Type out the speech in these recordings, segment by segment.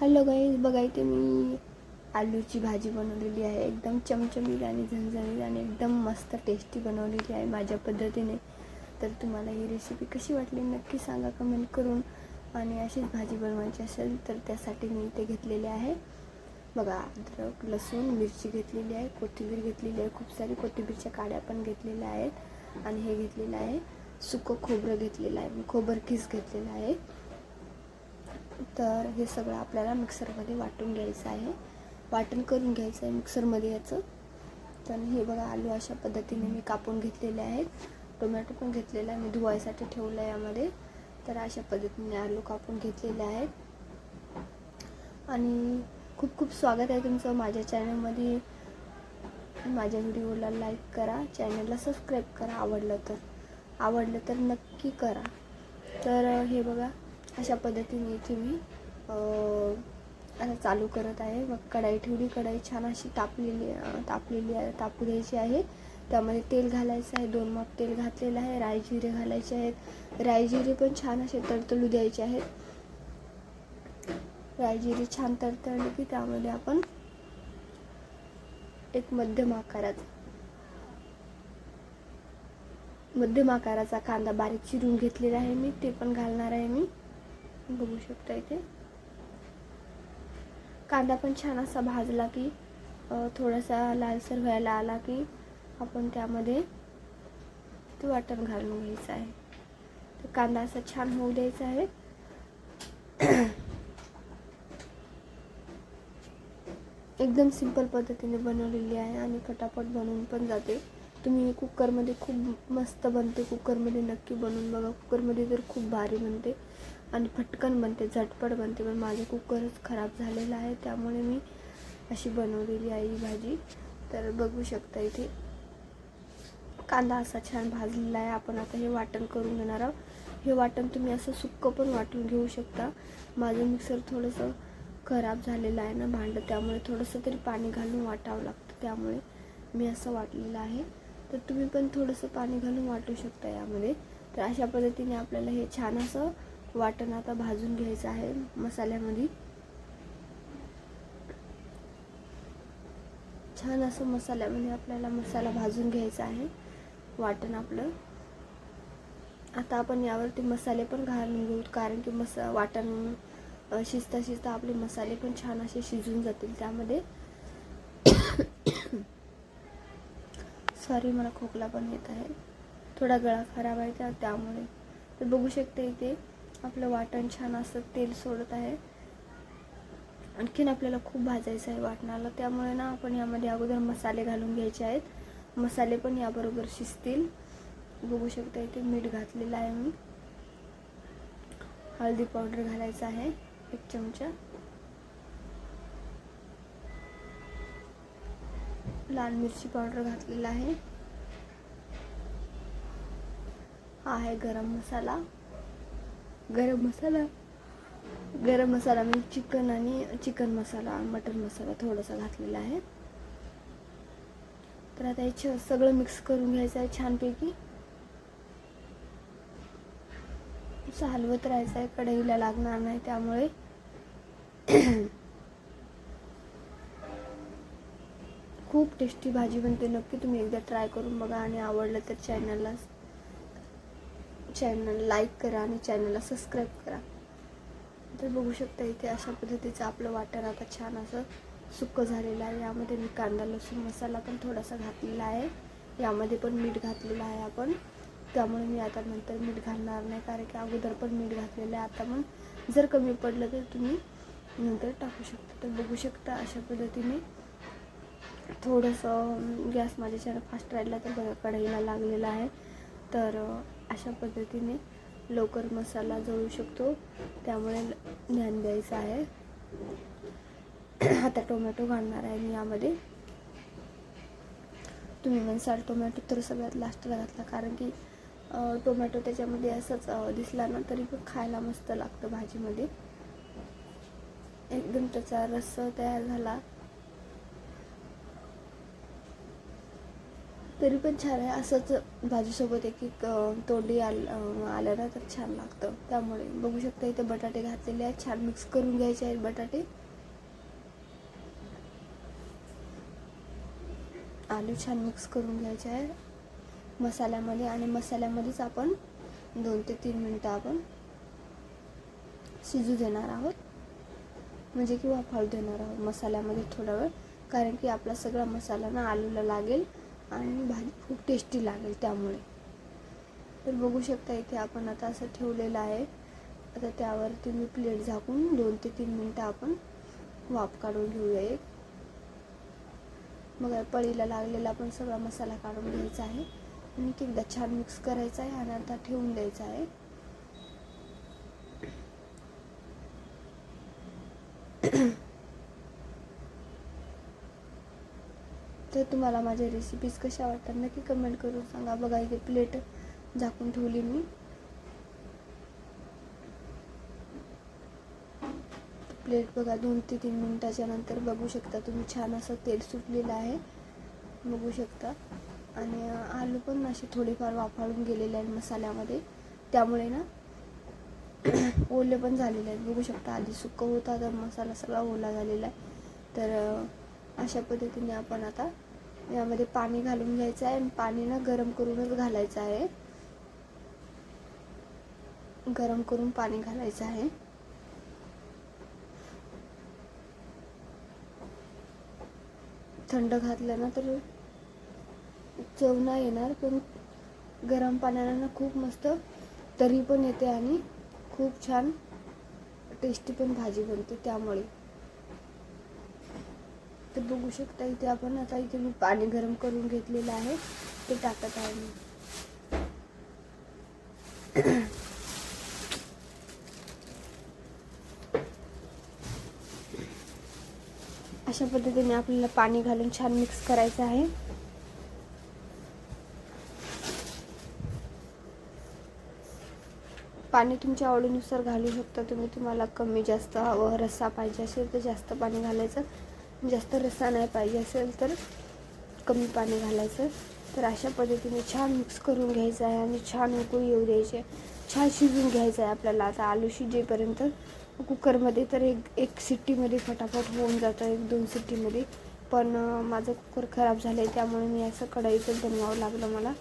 Hello guys, बघा इथे मी आलूची भाजी बनवलेली आहे. एकदम चमचमीत आणि झणझणीत आणि एकदम मस्त टेस्टी बनवलेली आहे माझ्या पद्धतीने. तर तुम्हाला ही रेसिपी कशी वाटली नक्की सांगा कमेंट करून. आणि अशीच भाजी बनवायची असेल तर त्यासाठी मी इथे घेतलेले आहे बघा, अद्रक, लसूण, मिरची घेतलेली आहे, कोथिंबीर घेतलेली आहे, खूप सारी कोथिंबीरच्या काड्या पण घेतलेल्या आहेत. आणि हे घेतलेलं आहे सुकं खोबरं घेतलेलं आहे, खोबर किस घेतलेलं आहे. तर हे सगळं आपल्याला मिक्सरमध्ये वाटून घ्यायचं आहे, वाटण करून घ्यायचं आहे मिक्सरमध्ये याचं. तर हे बघा, आलू अशा पद्धतीने मी कापून घेतलेले आहेत. टोमॅटो पण घेतलेला आहे, मी धुवायसाठी ठेवलं आहे यामध्ये. तर अशा पद्धतीने आलू कापून घेतलेले आहेत. आणि खूप खूप स्वागत आहे तुमचं माझ्या चॅनलमध्ये. माझ्या व्हिडिओला लाईक करा, चॅनलला सबस्क्राईब करा, आवडलं तर नक्की करा. तर हे बघा, अशा पद्धतीने इथे मी आता चालू करत आहे. मग कढाई ठेवली, कढाई छान अशी तापलेली आहे, तापू द्यायची आहे. त्यामध्ये तेल घालायचं आहे, 2 माप तेल घातलेलं आहे. राई जिरे घालायचे आहेत, राई जिरे पण छान असे तडतडू द्यायचे आहेत. राई जिरे छान तडतडले की त्यामध्ये आपण एक मध्यम आकाराचा कांदा बारीक चिरून घेतलेला आहे मी, ते पण घालणार आहे मी. बघू शकता इथे कांदा पण छान असा भाजला की थोडासा लालसर व्हायला आला की आपण त्यामध्ये ते वाटण घालून घ्यायचं आहे. तर कांदा असा छान होऊ द्यायचा आहे. एकदम सिंपल पद्धतीने बनवलेली आहे आणि फटाफट बनवून पण जाते. तुम्ही कुकरमध्ये खूप मस्त बनते, कुकरमध्ये नक्की बनवून बघा. कुकरमध्ये तर खूप भारी बनते आणि पटकन बनते, झटपट बनते. पण माझं कुकरच खराब झालेलं आहे, त्यामुळे मी अशी बनवलेली आहे ही भाजी. तर बघू शकता इथे कांदा असा छान भाजलेला आहे. आपण आता हे वाटण करून घेणार आहोत. हे वाटण तुम्ही असं सुक्कं पण वाटून घेऊ शकता. माझं मिक्सर थोडंसं खराब झालेलं आहे ना भांडं, त्यामुळे थोडंसं तरी पाणी घालून वाटावं लागतं, त्यामुळे मी असं वाटलेलं आहे. तर तुम्ही पण थोडंसं पाणी घालून वाटू शकता यामध्ये. तर अशा पद्धतीने आपल्याला हे छान असं वाटण आता भाजून घ्यायचं आहे मसाल्यामध्ये. छान असं मसाल्यामध्ये आपल्याला मसाला भाजून घ्यायचा आहे वाटण आपलं. आता आपण यावरती मसाले पण घालून घेऊ, कारण की वाटण शिजता आपले मसाले पण छान असे शिजून जातील त्यामध्ये. सॉरी, मला खोकला पण येत आहे, थोडा गळा खराब आहे त्यामुळे. तर बघू शकते इथे आपलं वाटण छान असं तेल सोडत आहे. आणखीन आपल्याला खूप भाजायचं आहे वाटणाला, त्यामुळे ना आपण यामध्ये अगोदर मसाले घालून घ्यायचे आहेत. मसाले पण याबरोबर शिजतील. बघू शकता इथे मीठ घातलेलं आहे मी. हळदी पावडर घालायचं आहे 1 चमचा. लाल मिरची पावडर घातलेला आहे. हा आहे गरम मसाला. गरम मसाला मी चिकन मसाला, मटन मसाला थोडासा घातलेला आहे. तर आता हे सगळं मिक्स करून घ्यायचं आहे छानपैकी. हलवत राहायचं आहे, कढईला लागणार नाही त्यामुळे. खूप टेस्टी भाजी बनते. नक्की तुम्ही एकदा ट्राय करून बघा आणि आवडलं तर चॅनल लाईक करा आणि चॅनलला सबस्क्राईब करा. तर बघू शकता इथे अशा पद्धतीचं आपलं वाटण आता छान असं सुक्कं झालेलं आहे. यामध्ये मी कांदा, लसूण मसाला पण थोडासा घातलेला आहे. यामध्ये पण मीठ घातलेलं आहे आपण, त्यामुळे मी आता नंतर मीठ घालणार नाही, कारण की अगोदर पण मीठ घातलेलं आहे. आता पण जर कमी पडलं तर तुम्ही नंतर टाकू शकता. तर बघू शकता अशा पद्धतीने थोडंसं गॅस माझ्याच्यानं फास्ट राहिला तर बघा कढईला लागलेला आहे. तर अशा पद्धतीने लवकर मसाला जळू शकतो, त्यामुळे ध्यान द्यायचं आहे. आता टोमॅटो घालणार आहे मी यामध्ये. तुम्ही म्हणसाल टोमॅटो तर सगळ्यात लास्टला घातला, कारण की टोमॅटो त्याच्यामध्ये असंच दिसला ना तरी पण खायला मस्त लागतं भाजीमध्ये. एकदम त्याचा रस तयार झाला तरी पण छान आहे. असंच भाजीसोबत एक एक तोंडी आलं ना तर छान लागतं. त्यामुळे बघू शकता इथे बटाटे घातलेले आहेत. छान मिक्स करून घ्यायचे आहेत बटाटे. आलू छान मिक्स करून घ्यायचे आहे मसाल्यामध्ये. आणि मसाल्यामध्येच आपण 2 ते 3 मिनटं आपण शिजू देणार आहोत, म्हणजे की वाफाळू देणार आहोत मसाल्यामध्ये थोडा वेळ. कारण की आपला सगळा मसाला ना आलूला लागेल आणि भाजी खूप टेस्टी लागेल त्यामुळे. तर बघू शकता इथे आपण आता असं ठेवलेलं आहे. आता त्यावरती मी प्लेट झाकून 2 ते 3 मिनटं आपण वाफ काढून घेऊया एक. मग पळीला लागलेला आपण सगळा मसाला काढून घ्यायचा आहे आणि एकदा छान मिक्स करायचा आहे आणि आता ठेवून द्यायचा आहे. तर तुम्हाला माझ्या रेसिपीज कशा वाटतात नक्की कमेंट करून सांगा. बघा इथे प्लेट झाकून ठेवली मी. प्लेट बघा 2 ते 3 मिनटाच्या नंतर बघू शकता तुम्ही छान असं तेल सुटलेलं आहे, बघू शकता. आणि आलू पण असे थोडेफार वाफाळून गेलेले आहेत मसाल्यामध्ये, त्यामुळे ना ओले पण झालेले आहेत. बघू शकता आधी सुकं होता तर मसाला सगळा ओला झालेला आहे. तर अशा पद्धतीने आपण आता यामध्ये पाणी घालून घ्यायचं आहे. आणि पाणी ना गरम करूनच घालायचं आहे, गरम करून पाणी घालायचं आहे. थंड घातलं ना तर चव नाही येणार, पण गरम पाण्यानं ना खूप मस्त तरी पण येते आणि खूप छान टेस्टी पण भाजी बनते त्यामुळे. तर बघू शकता इथे आपण आता इथे मी पाणी गरम करून घेतलेलं आहे ते टाकत आहे मी. अशा पद्धतीने आपल्याला पाणी घालून छान मिक्स करायचं आहे. पाणी तुमच्या आवडीनुसार घालू शकता तुम्ही. तुम्हाला कमी जास्त हवं, रस्सा पाहिजे असेल तर जास्त पाणी घालायचं, जास्त रस्सा नाही पाहिजे असेल तर कमी पाणी घालायचं. तर अशा पद्धतीने छान मिक्स करून घ्यायचं आहे आणि छान उकळी येऊ द्यायचे, छान शिजून घ्यायचं आहे आपल्याला. आता आलू शिजेपर्यंत कुकरमध्ये तर एक शिट्टीमध्ये फटाफट होऊन जातं, 1-2 शिट्टीमध्ये. पण माझं कुकर खराब झालं आहे त्यामुळे मी असं कढईतच बनवावं लागलं मला.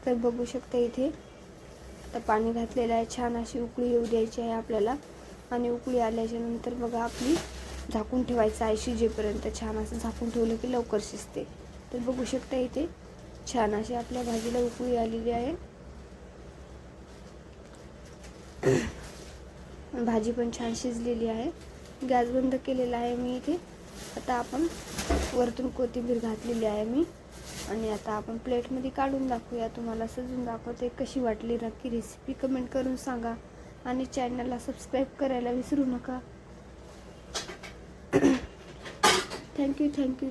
तर बघू शकता इथे आता पाणी घातलेलं आहे. छान अशी उकळी येऊ द्यायची आहे आपल्याला. आणि उकळी आल्याच्या नंतर बघा आपली झाकून ठेवायचं आहे शिजेपर्यंत. छान असं झाकून ठेवलं की लवकर शिजते. तर बघू शकता इथे छान अशी आपल्या भाजीला उकळी आलेली आहे. भाजी पण छान शिजलेली आहे. गॅस बंद केलेला आहे मी इथे. आता आपण वरतून कोथिंबीर घातलेली आहे मी. आणि आता आपण प्लेटमध्ये काढून दाखवूया. तुम्हाला सजून दाखवते. कशी वाटली नक्की रेसिपी कमेंट करून सांगा. आणि चॅनलला सबस्क्राईब करायला विसरू नका. थँक्यू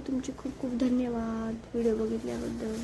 तुमचे खूप खूप धन्यवाद व्हिडिओ बघितल्याबद्दल.